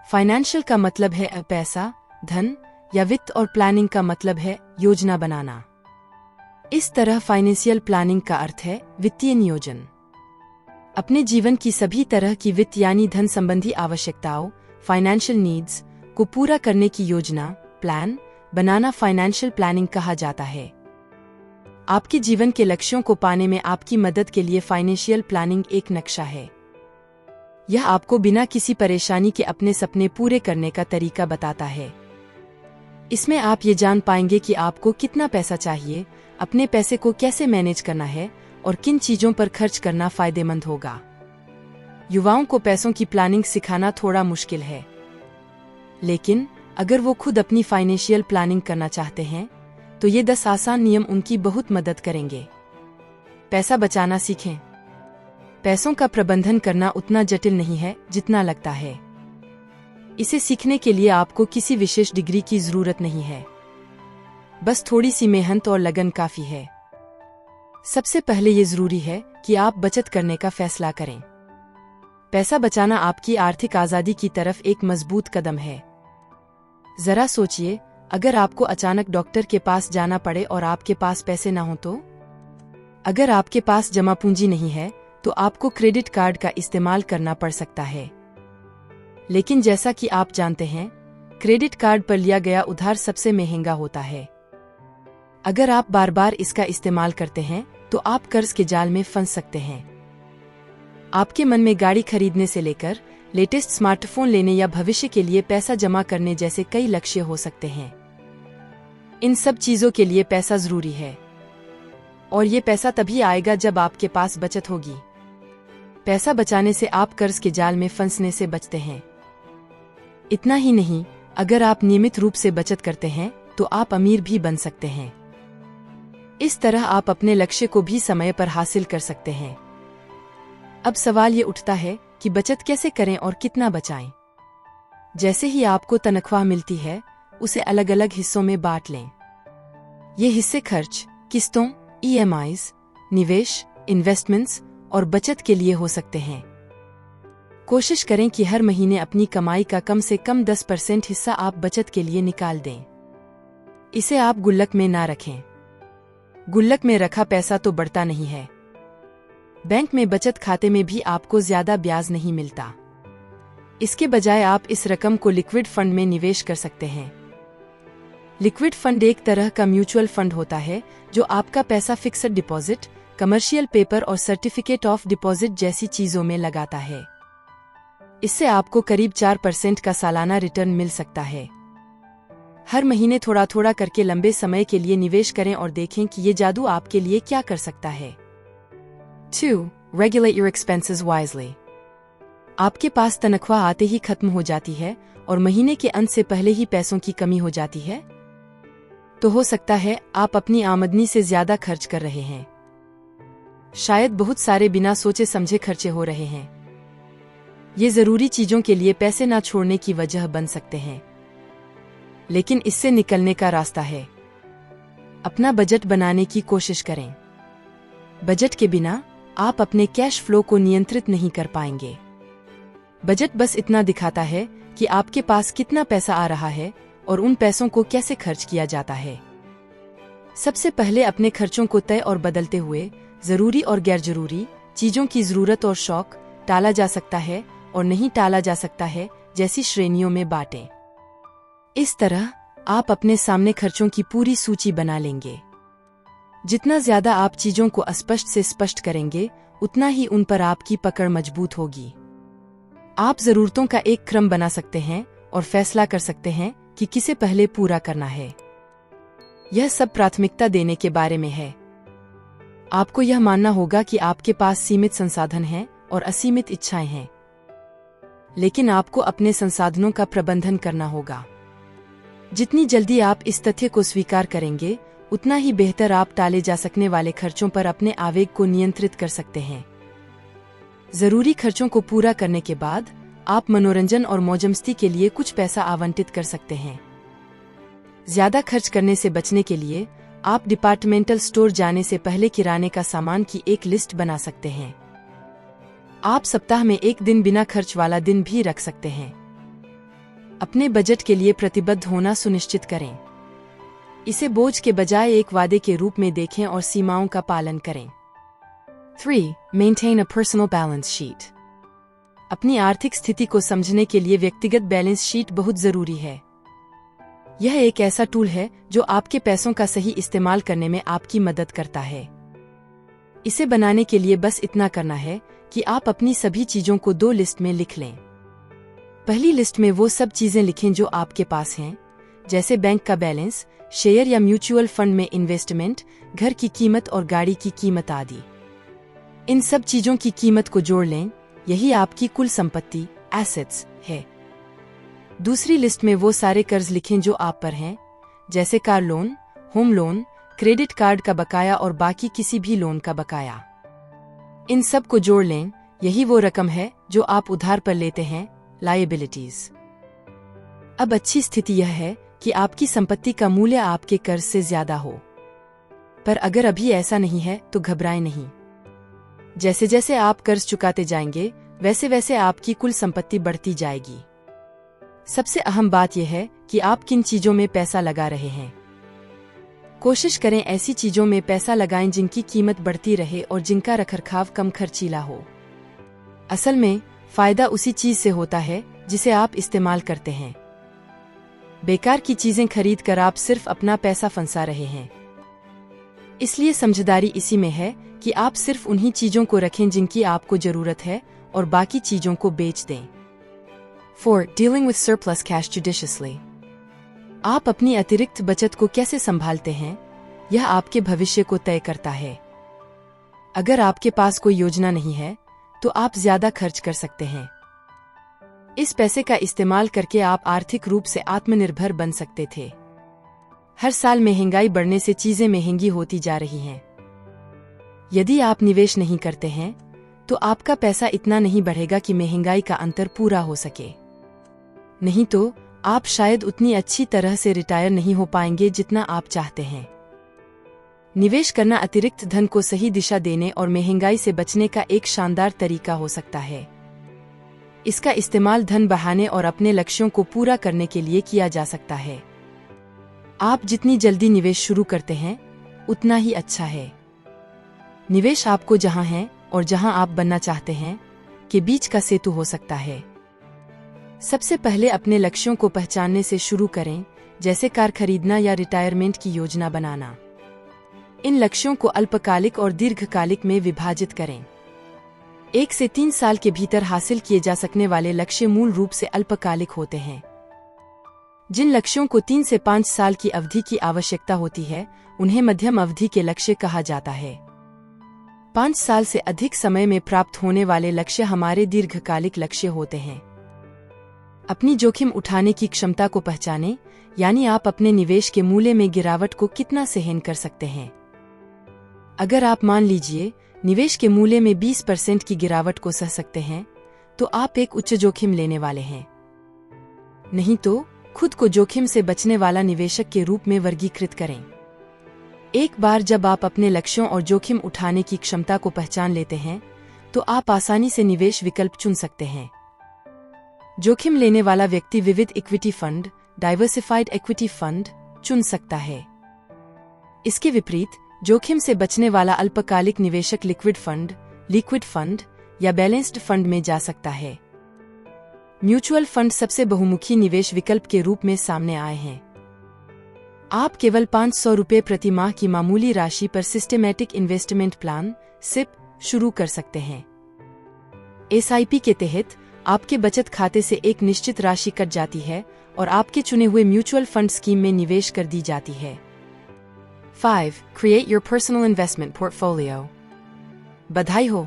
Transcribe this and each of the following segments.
Financial का मतलब है पैसा, धन या वित्त और प्लानिंग का मतलब है योजना बनाना। इस तरह फाइनेंशियल प्लानिंग का अर्थ है वित्तीय नियोजन। अपने जीवन की सभी तरह की वित्त यानी धन संबंधी आवश्यकताओं फाइनेंशियल नीड्स को पूरा करने की योजना प्लान बनाना फाइनेंशियल प्लानिंग कहा जाता है। आपके जीवन के लक्ष्यों को पाने में आपकी मदद के लिए फाइनेंशियल प्लानिंग एक नक्शा है। यह आपको बिना किसी परेशानी के अपने सपने पूरे करने का तरीका बताता है। इसमें आप ये जान पाएंगे कि आपको कितना पैसा चाहिए, अपने पैसे को कैसे मैनेज करना है और किन चीजों पर खर्च करना फायदेमंद होगा। युवाओं को पैसों की प्लानिंग सिखाना थोड़ा मुश्किल है, लेकिन अगर वो खुद अपनी फाइनेंशियल प्लानिंग करना चाहते हैं तो ये 10 आसान नियम उनकी बहुत मदद करेंगे। पैसा बचाना सीखें। पैसों का प्रबंधन करना उतना जटिल नहीं है जितना लगता है। इसे सीखने के लिए आपको किसी विशेष डिग्री की जरूरत नहीं है, बस थोड़ी सी मेहनत और लगन काफी है। सबसे पहले ये जरूरी है कि आप बचत करने का फैसला करें। पैसा बचाना आपकी आर्थिक आजादी की तरफ एक मजबूत कदम है। जरा सोचिए, अगर आपको अचानक डॉक्टर के पास जाना पड़े और आपके पास पैसे ना हो तो? अगर आपके पास जमा पूंजी नहीं है तो आपको क्रेडिट कार्ड का इस्तेमाल करना पड़ सकता है। लेकिन जैसा कि आप जानते हैं, क्रेडिट कार्ड पर लिया गया उधार सबसे महंगा होता है। अगर आप बार बार इसका इस्तेमाल करते हैं तो आप कर्ज के जाल में फंस सकते हैं। आपके मन में गाड़ी खरीदने से लेकर लेटेस्ट स्मार्टफोन लेने या भविष्य के लिए पैसा जमा करने जैसे कई लक्ष्य हो सकते हैं। इन सब चीजों के लिए पैसा जरूरी है, और ये पैसा तभी आएगा जब आपके पास बचत होगी। पैसा बचाने से आप कर्ज के जाल में फंसने से बचते हैं। इतना ही नहीं, अगर आप नियमित रूप से बचत करते हैं तो आप अमीर भी बन सकते हैं। इस तरह आप अपने लक्ष्य को भी समय पर हासिल कर सकते हैं। अब सवाल ये उठता है कि बचत कैसे करें और कितना बचाएं। जैसे ही आपको तनख्वाह मिलती है, उसे अलग अलग हिस्सों में बांट लें। ये हिस्से खर्च, किस्तों, EMIs, निवेश, इन्वेस्टमेंट्स और बचत के लिए हो सकते हैं। कोशिश करें कि हर महीने अपनी कमाई का कम से कम 10% हिस्सा आप बचत के लिए निकाल दें। इसे आप गुल्लक में ना रखें। गुल्लक में रखा पैसा तो बढ़ता नहीं है। बैंक में बचत खाते में भी आपको ज्यादा ब्याज नहीं मिलता। इसके बजाय आप इस रकम को लिक्विड फंड में निवेश कर सकते हैं। लिक्विड फंड एक तरह का म्यूचुअल फंड होता है जो आपका पैसा फिक्स्ड डिपॉजिट, कमर्शियल पेपर और सर्टिफिकेट ऑफ डिपॉजिट जैसी चीजों में लगाता है। इससे आपको करीब 4% का सालाना रिटर्न मिल सकता है। हर महीने थोड़ा थोड़ा करके लंबे समय के लिए निवेश करें और देखें कि ये जादू आपके लिए क्या कर सकता है। 2. Regulate your expenses wisely. आपके पास तनख्वाह आते ही खत्म हो जाती है और महीने के अंत से पहले ही पैसों की कमी हो जाती है, तो हो सकता है आप अपनी आमदनी से ज्यादा खर्च कर रहे हैं। शायद बहुत सारे बिना सोचे समझे खर्चे हो रहे हैं। ये जरूरी चीजों के लिए पैसे ना छोड़ने की वजह बन सकते हैं, लेकिन इससे निकलने का रास्ता है। अपना बजट बनाने की कोशिश करें। बजट के बिना आप अपने कैश फ्लो को नियंत्रित नहीं कर पाएंगे। बजट बस इतना दिखाता है कि आपके पास कितना पैसा आ रहा है और उन पैसों को कैसे खर्च किया जाता है। सबसे पहले अपने खर्चों को तय और बदलते हुए जरूरी और गैर जरूरी चीजों की जरूरत और शौक, टाला जा सकता है और नहीं टाला जा सकता है जैसी श्रेणियों में बांटें। इस तरह आप अपने सामने खर्चों की पूरी सूची बना लेंगे। जितना ज्यादा आप चीजों को अस्पष्ट से स्पष्ट करेंगे, उतना ही उन पर आपकी पकड़ मजबूत होगी। आप जरूरतों का एक क्रम बना सकते हैं और फैसला कर सकते हैं कि किसे पहले पूरा करना है। यह सब प्राथमिकता देने के बारे में है। आपको यह मानना होगा कि आपके पास सीमित संसाधन हैं और असीमित इच्छाएं हैं, लेकिन आपको अपने संसाधनों का प्रबंधन करना होगा। जितनी जल्दी आप इस तथ्य को स्वीकार करेंगे, उतना ही बेहतर आप टाले जा सकने वाले खर्चों पर अपने आवेग को नियंत्रित कर सकते हैं। जरूरी खर्चों को पूरा करने के बाद आप मनोरंजन और मौजमस्ती के लिए कुछ पैसा आवंटित कर सकते हैं। ज्यादा खर्च करने से बचने के लिए आप डिपार्टमेंटल स्टोर जाने से पहले किराने का सामान की एक लिस्ट बना सकते हैं। आप सप्ताह में एक दिन बिना खर्च वाला दिन भी रख सकते हैं। अपने बजट के लिए प्रतिबद्ध होना सुनिश्चित करें। इसे बोझ के बजाय एक वादे के रूप में देखें और सीमाओं का पालन करें। 3. Maintain a personal balance sheet. अपनी आर्थिक स्थिति को समझने के लिए व्यक्तिगत बैलेंस शीट बहुत जरूरी है। यह एक ऐसा टूल है जो आपके पैसों का सही इस्तेमाल करने में आपकी मदद करता है। इसे बनाने के लिए बस इतना करना है कि आप अपनी सभी चीजों को 2 लिस्ट में लिख लें। पहली लिस्ट में वो सब चीजें लिखें जो आपके पास हैं, जैसे बैंक का बैलेंस, शेयर या म्यूचुअल फंड में इन्वेस्टमेंट, घर की कीमत और गाड़ी की कीमत आदि। इन सब चीजों की कीमत को जोड़ लें, यही आपकी कुल संपत्ति एसेट्स है। दूसरी लिस्ट में वो सारे कर्ज लिखें जो आप पर हैं, जैसे car loan, home loan, credit card का बकाया और बाकी किसी भी लोन का बकाया। इन सब को जोड़ लें, यही वो रकम है जो आप उधार पर लेते हैं, लायबिलिटीज। अब अच्छी स्थिति यह है कि आपकी संपत्ति का मूल्य आपके कर्ज से ज्यादा हो। पर अगर अभी ऐसा नहीं है तो घबराएं नहीं। जैसे जैसे आप कर्ज चुकाते जाएंगे, वैसे वैसे आपकी कुल संपत्ति बढ़ती जाएगी। सबसे अहम बात यह है कि आप किन चीजों में पैसा लगा रहे हैं। कोशिश करें ऐसी चीजों में पैसा लगाएं जिनकी कीमत बढ़ती रहे और जिनका रखरखाव कम खर्चीला हो। असल में फायदा उसी चीज से होता है जिसे आप इस्तेमाल करते हैं। बेकार की चीजें खरीद कर आप सिर्फ अपना पैसा फंसा रहे हैं। इसलिए समझदारी इसी में है कि आप सिर्फ उन्हीं चीजों को रखें जिनकी आपको जरूरत है और बाकी चीजों को बेच दें। 4. Dealing with surplus cash judiciously. आप अपनी अतिरिक्त बचत को कैसे संभालते हैं, यह आपके भविष्य को तय करता है। अगर आपके पास कोई योजना नहीं है, तो आप ज्यादा खर्च कर सकते हैं। इस पैसे का इस्तेमाल करके आप आर्थिक रूप से आत्मनिर्भर बन सकते थे। हर साल महंगाई बढ़ने से चीजें महंगी होती जा रही हैं। यदि आप निवेश नहीं करते हैं, तो आपका पैसा इतना नहीं बढ़ेगा कि महंगाई का अंतर पूरा हो सके। नहीं तो आप शायद उतनी अच्छी तरह से रिटायर नहीं हो पाएंगे जितना आप चाहते हैं। निवेश करना अतिरिक्त धन को सही दिशा देने और महंगाई से बचने का एक शानदार तरीका हो सकता है। इसका इस्तेमाल धन बढ़ाने और अपने लक्ष्यों को पूरा करने के लिए किया जा सकता है। आप जितनी जल्दी निवेश शुरू करते हैं, उतना ही अच्छा है। निवेश आपको जहां है और जहां आप बनना चाहते हैं के बीच का सेतु हो सकता है। सबसे पहले अपने लक्ष्यों को पहचानने से शुरू करें, जैसे कार खरीदना या रिटायरमेंट की योजना बनाना। इन लक्ष्यों को अल्पकालिक और दीर्घकालिक में विभाजित करें। 1 से 3 साल के भीतर हासिल किए जा सकने वाले लक्ष्य मूल रूप से अल्पकालिक होते हैं। जिन लक्ष्यों को 3 से 5 साल की अवधि की आवश्यकता होती है, उन्हें मध्यम अवधि के लक्ष्य कहा जाता है। 5 साल से अधिक समय में प्राप्त होने वाले लक्ष्य हमारे दीर्घकालिक लक्ष्य होते हैं। अपनी जोखिम उठाने की क्षमता को पहचानें, यानी आप अपने निवेश के मूल्य में गिरावट को कितना सहन कर सकते हैं। अगर आप मान लीजिए निवेश के मूल्य में 20% की गिरावट को सह सकते हैं, तो आप एक उच्च जोखिम लेने वाले हैं। नहीं तो खुद को जोखिम से बचने वाला निवेशक के रूप में वर्गीकृत करें। एक बार जब आप अपने लक्ष्यों और जोखिम उठाने की क्षमता को पहचान लेते हैं, तो आप आसानी से निवेश विकल्प चुन सकते हैं। जोखिम लेने वाला व्यक्ति विविध equity fund, diversified equity fund चुन सकता है। इसके विपरीत जोखिम से बचने वाला अल्पकालिक निवेशक लिक्विड फंड या बैलेंस्ड फंड में जा सकता है। म्यूचुअल फंड सबसे बहुमुखी निवेश विकल्प के रूप में सामने आए हैं। आप केवल 500 रुपये प्रति माह की मामूली राशि पर सिस्टेमैटिक इन्वेस्टमेंट प्लान (सिप) शुरू कर सकते हैं। SIP के तहत आपके बचत खाते से एक निश्चित राशि कट जाती है और आपके चुने हुए म्यूचुअल फंड स्कीम में निवेश कर दी जाती है। 5. Create your personal investment portfolio. बधाई हो,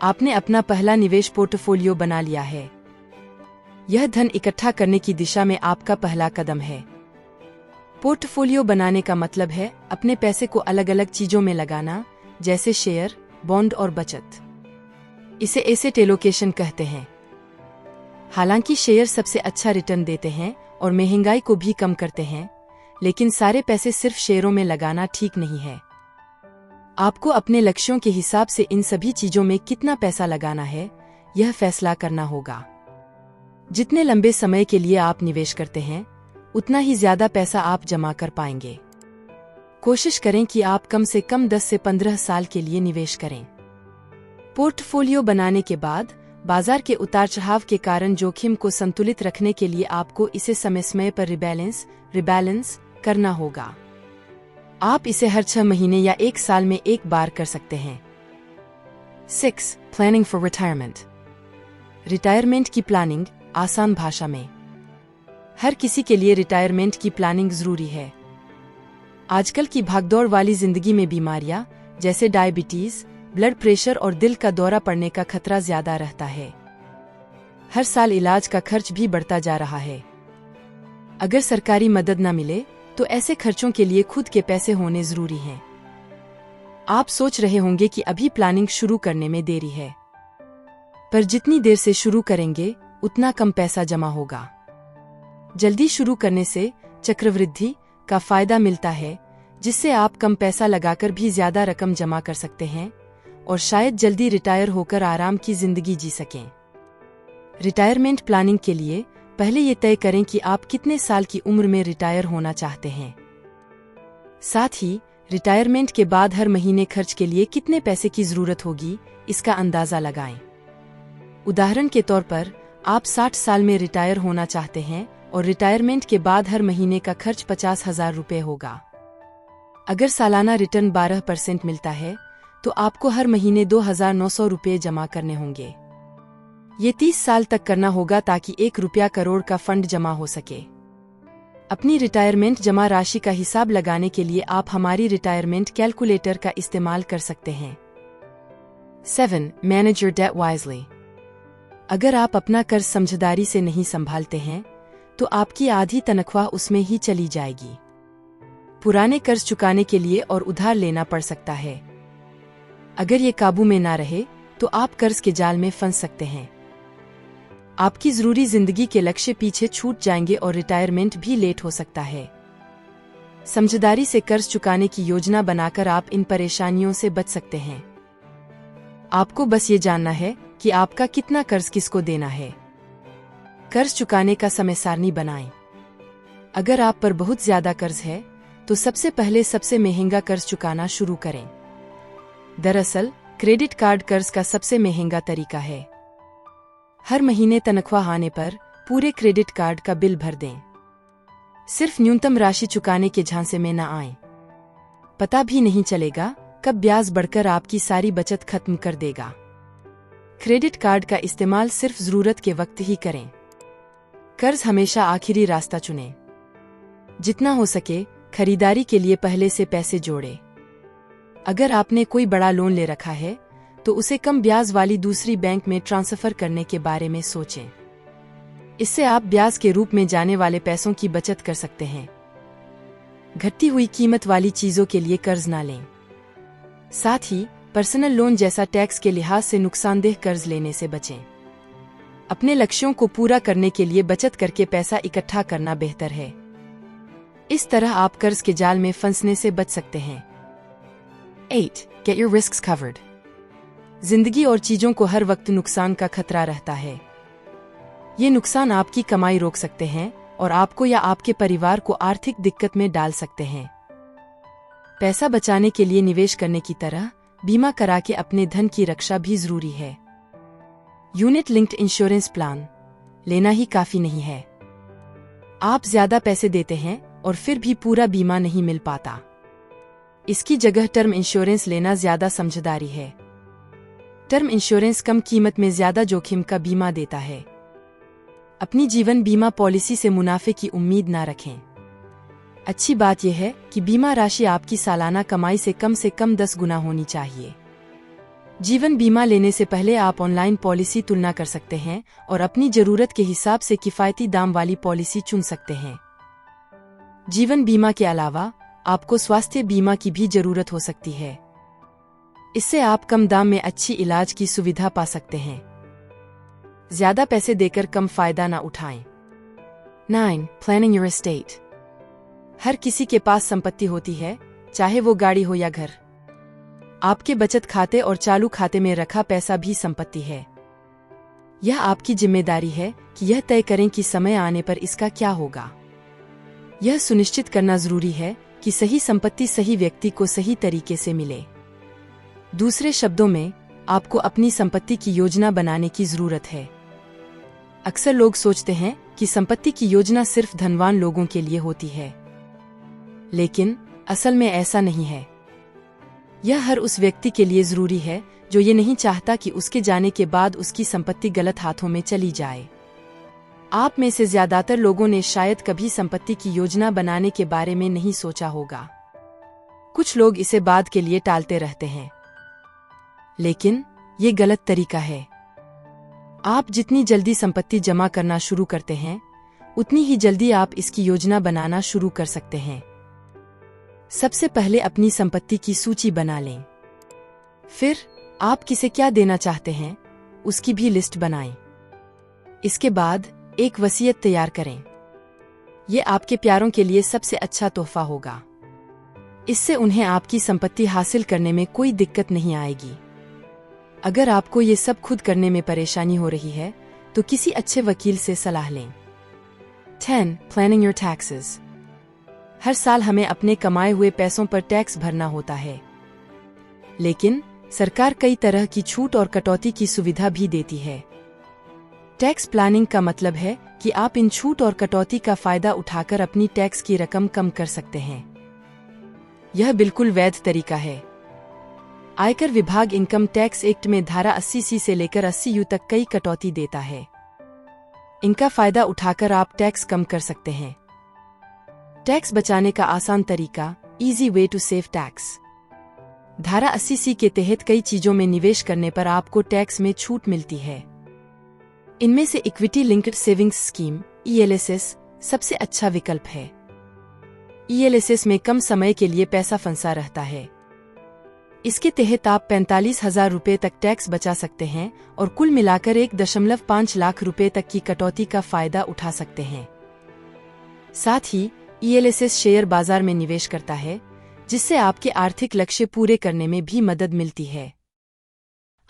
आपने अपना पहला निवेश पोर्टफोलियो बना लिया है। यह धन इकट्ठा करने की दिशा में आपका पहला कदम है। पोर्टफोलियो बनाने का मतलब है अपने पैसे को अलग अलग चीजों में लगाना, जैसे शेयर, बॉन्ड और बचत। इसे एसेट एलोकेशन कहते हैं। हालांकि शेयर सबसे अच्छा रिटर्न देते हैं और महंगाई को भी कम करते हैं, लेकिन सारे पैसे सिर्फ शेयरों में लगाना ठीक नहीं है। आपको अपने लक्ष्यों के हिसाब से इन सभी चीजों में कितना पैसा लगाना है, यह फैसला करना होगा। जितने लंबे समय के लिए आप निवेश करते हैं, उतना ही ज्यादा पैसा आप जमा कर पाएंगे। कोशिश करें कि आप कम से कम 10 से 15 साल के लिए निवेश करें। पोर्टफोलियो बनाने के बाद बाजार के उतार चढ़ाव के कारण जोखिम को संतुलित रखने के लिए आपको इसे समय समय पर रिबैलेंस करना होगा। आप इसे हर 6 महीने या 1 साल में एक बार कर सकते हैं। 6. Planning for retirement. रिटायरमेंट की प्लानिंग आसान भाषा में। हर किसी के लिए रिटायरमेंट की प्लानिंग जरूरी है। आजकल की भागदौड़ वाली जिंदगी में बीमारियां जैसे डायबिटीज, ब्लड प्रेशर और दिल का दौरा पड़ने का खतरा ज्यादा रहता है। हर साल इलाज का खर्च भी बढ़ता जा रहा है। अगर सरकारी मदद न मिले तो ऐसे खर्चों के लिए खुद के पैसे होने जरूरी हैं। आप सोच रहे होंगे कि अभी प्लानिंग शुरू करने में देरी है, पर जितनी देर से शुरू करेंगे उतना कम पैसा जमा होगा। जल्दी शुरू करने से चक्रवृद्धि का फायदा मिलता है, जिससे आप कम पैसा लगाकर भी ज्यादा रकम जमा कर सकते हैं और शायद जल्दी रिटायर होकर आराम की जिंदगी जी सकें। रिटायरमेंट प्लानिंग के लिए पहले ये तय करें कि आप कितने साल की उम्र में रिटायर होना चाहते हैं। साथ ही रिटायरमेंट के बाद हर महीने खर्च के लिए कितने पैसे की जरूरत होगी, इसका अंदाजा लगाएं। उदाहरण के तौर पर आप 60 साल में रिटायर होना चाहते हैं और रिटायरमेंट के बाद हर महीने का खर्च 50,000 रुपये होगा। अगर सालाना रिटर्न 12% मिलता है तो आपको हर महीने 2,900 रुपये जमा करने होंगे। ये 30 साल तक करना होगा ताकि 1 रुपया करोड़ का फंड जमा हो सके। अपनी रिटायरमेंट जमा राशि का हिसाब लगाने के लिए आप हमारी रिटायरमेंट कैलकुलेटर का इस्तेमाल कर सकते हैं। 7. Manage your debt wisely. अगर आप अपना कर्ज समझदारी से नहीं संभालते हैं तो आपकी आधी तनख्वाह उसमें ही चली जाएगी। पुराने कर्ज चुकाने के लिए और उधार लेना पड़ सकता है। अगर ये काबू में ना रहे तो आप कर्ज के जाल में फंस सकते हैं। आपकी जरूरी जिंदगी के लक्ष्य पीछे छूट जाएंगे और रिटायरमेंट भी लेट हो सकता है। समझदारी से कर्ज चुकाने की योजना बनाकर आप इन परेशानियों से बच सकते हैं। आपको बस ये जानना है कि आपका कितना कर्ज किसको देना है। कर्ज चुकाने का समय सारणी बनाएं। अगर आप पर बहुत ज्यादा कर्ज है तो सबसे पहले सबसे महंगा कर्ज चुकाना शुरू करें। दरअसल क्रेडिट कार्ड कर्ज का सबसे महंगा तरीका है। हर महीने तनख्वाह आने पर पूरे क्रेडिट कार्ड का बिल भर दें। सिर्फ न्यूनतम राशि चुकाने के झांसे में न आएं। पता भी नहीं चलेगा कब ब्याज बढ़कर आपकी सारी बचत खत्म कर देगा। क्रेडिट कार्ड का इस्तेमाल सिर्फ जरूरत के वक्त ही करें। कर्ज हमेशा आखिरी रास्ता चुनें। जितना हो सके खरीदारी के लिए पहले से पैसे जोड़ें। अगर आपने कोई बड़ा लोन ले रखा है तो उसे कम ब्याज वाली दूसरी बैंक में ट्रांसफर करने के बारे में सोचें। इससे आप ब्याज के रूप में जाने वाले पैसों की बचत कर सकते हैं। घटती हुई कीमत वाली चीजों के लिए कर्ज ना लें। साथ ही पर्सनल लोन जैसा टैक्स के लिहाज से नुकसानदेह कर्ज लेने से बचें। अपने लक्ष्यों को पूरा करने के लिए बचत करके पैसा इकट्ठा करना बेहतर है। इस तरह आप कर्ज के जाल में फंसने से बच सकते हैं। 8. Get your risks covered. जिंदगी और चीजों को हर वक्त नुकसान का खतरा रहता है। ये नुकसान आपकी कमाई रोक सकते हैं और आपको या आपके परिवार को आर्थिक दिक्कत में डाल सकते हैं। पैसा बचाने के लिए निवेश करने की तरह बीमा करा के अपने धन की रक्षा भी जरूरी है। यूनिट लिंक्ड इंश्योरेंस प्लान लेना ही काफी नहीं है। आप ज्यादा पैसे देते हैं और फिर भी पूरा बीमा नहीं मिल पाता। इसकी जगह टर्म इंश्योरेंस लेना ज्यादा समझदारी है। टर्म इंश्योरेंस कम कीमत में ज्यादा जोखिम का बीमा देता है। अपनी जीवन बीमा पॉलिसी से मुनाफे की उम्मीद ना रखें। अच्छी बात यह है कि बीमा राशि आपकी सालाना कमाई से कम 10 गुना होनी चाहिए। जीवन बीमा लेने से पहले आप ऑनलाइन पॉलिसी तुलना कर सकते हैं और अपनी जरूरत के हिसाब से किफायती दाम वाली पॉलिसी चुन सकते हैं। जीवन बीमा के अलावा आपको स्वास्थ्य बीमा की भी जरूरत हो सकती है। इससे आप कम दाम में अच्छी इलाज की सुविधा पा सकते हैं। ज्यादा पैसे देकर कम फायदा ना उठाएं। 9. Planning your estate. हर किसी के पास संपत्ति होती है, चाहे वो गाड़ी हो या घर। आपके बचत खाते और चालू खाते में रखा पैसा भी संपत्ति है। यह आपकी जिम्मेदारी है कि यह तय करें कि समय आने पर इसका क्या होगा। यह सुनिश्चित करना जरूरी है कि सही संपत्ति सही व्यक्ति को सही तरीके से मिले। दूसरे शब्दों में, आपको अपनी संपत्ति की योजना बनाने की जरूरत है। अक्सर लोग सोचते हैं कि संपत्ति की योजना सिर्फ धनवान लोगों के लिए होती है, लेकिन असल में ऐसा नहीं है। यह हर उस व्यक्ति के लिए जरूरी है जो ये नहीं चाहता कि उसके जाने के बाद उसकी संपत्ति गलत हाथों में चली जाए। आप में से ज्यादातर लोगों ने शायद कभी संपत्ति की योजना बनाने के बारे में नहीं सोचा होगा। कुछ लोग इसे बाद के लिए टालते रहते हैं, लेकिन ये गलत तरीका है। आप जितनी जल्दी संपत्ति जमा करना शुरू करते हैं, उतनी ही जल्दी आप इसकी योजना बनाना शुरू कर सकते हैं। सबसे पहले अपनी संपत्ति की सूची बना लें। फिर आप किसे क्या देना चाहते हैं, उसकी भी लिस्ट बनाएं। इसके बाद एक वसीयत तैयार करें। यह आपके प्यारों के लिए सबसे अच्छा तोहफा होगा। इससे उन्हें आपकी संपत्ति हासिल करने में कोई दिक्कत नहीं आएगी। अगर आपको ये सब खुद करने में परेशानी हो रही है, तो किसी अच्छे वकील से सलाह लें। 10. Planning your taxes. हर साल हमें अपने कमाए हुए पैसों पर टैक्स भरना होता है, लेकिन सरकार कई तरह की छूट और कटौती की सुविधा भी देती है। टैक्स प्लानिंग का मतलब है कि आप इन छूट और कटौती का फायदा उठाकर अपनी टैक्स की रकम कम कर सकते हैं। यह बिल्कुल वैध तरीका है। आयकर विभाग इनकम टैक्स एक्ट में धारा 80C से लेकर 80U तक कई कटौती देता है। इनका फायदा उठाकर आप टैक्स कम कर सकते हैं। टैक्स बचाने का आसान तरीका, easy way to save tax. धारा 80C के तहत कई चीजों में निवेश करने पर आपको टैक्स में छूट मिलती है। इनमें से equity linked savings scheme ELSS सबसे अच्छा विकल्प है। ELSS में कम समय के लिए पैसा फंसा रहता है। इसके तहत आप 45,000 रुपये तक टैक्स बचा सकते हैं और कुल मिलाकर 1.5 लाख रुपये तक की कटौती का फायदा उठा सकते हैं। साथ ही ELSS शेयर बाजार में निवेश करता है, जिससे आपके आर्थिक लक्ष्य पूरे करने में भी मदद मिलती है।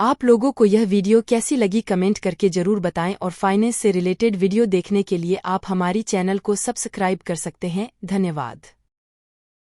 आप लोगों को यह वीडियो कैसी लगी कमेंट करके जरूर बताएं और फाइनेंस से रिलेटेड वीडियो देखने के लिए आप हमारी चैनल को सब्सक्राइब कर सकते हैं। धन्यवाद।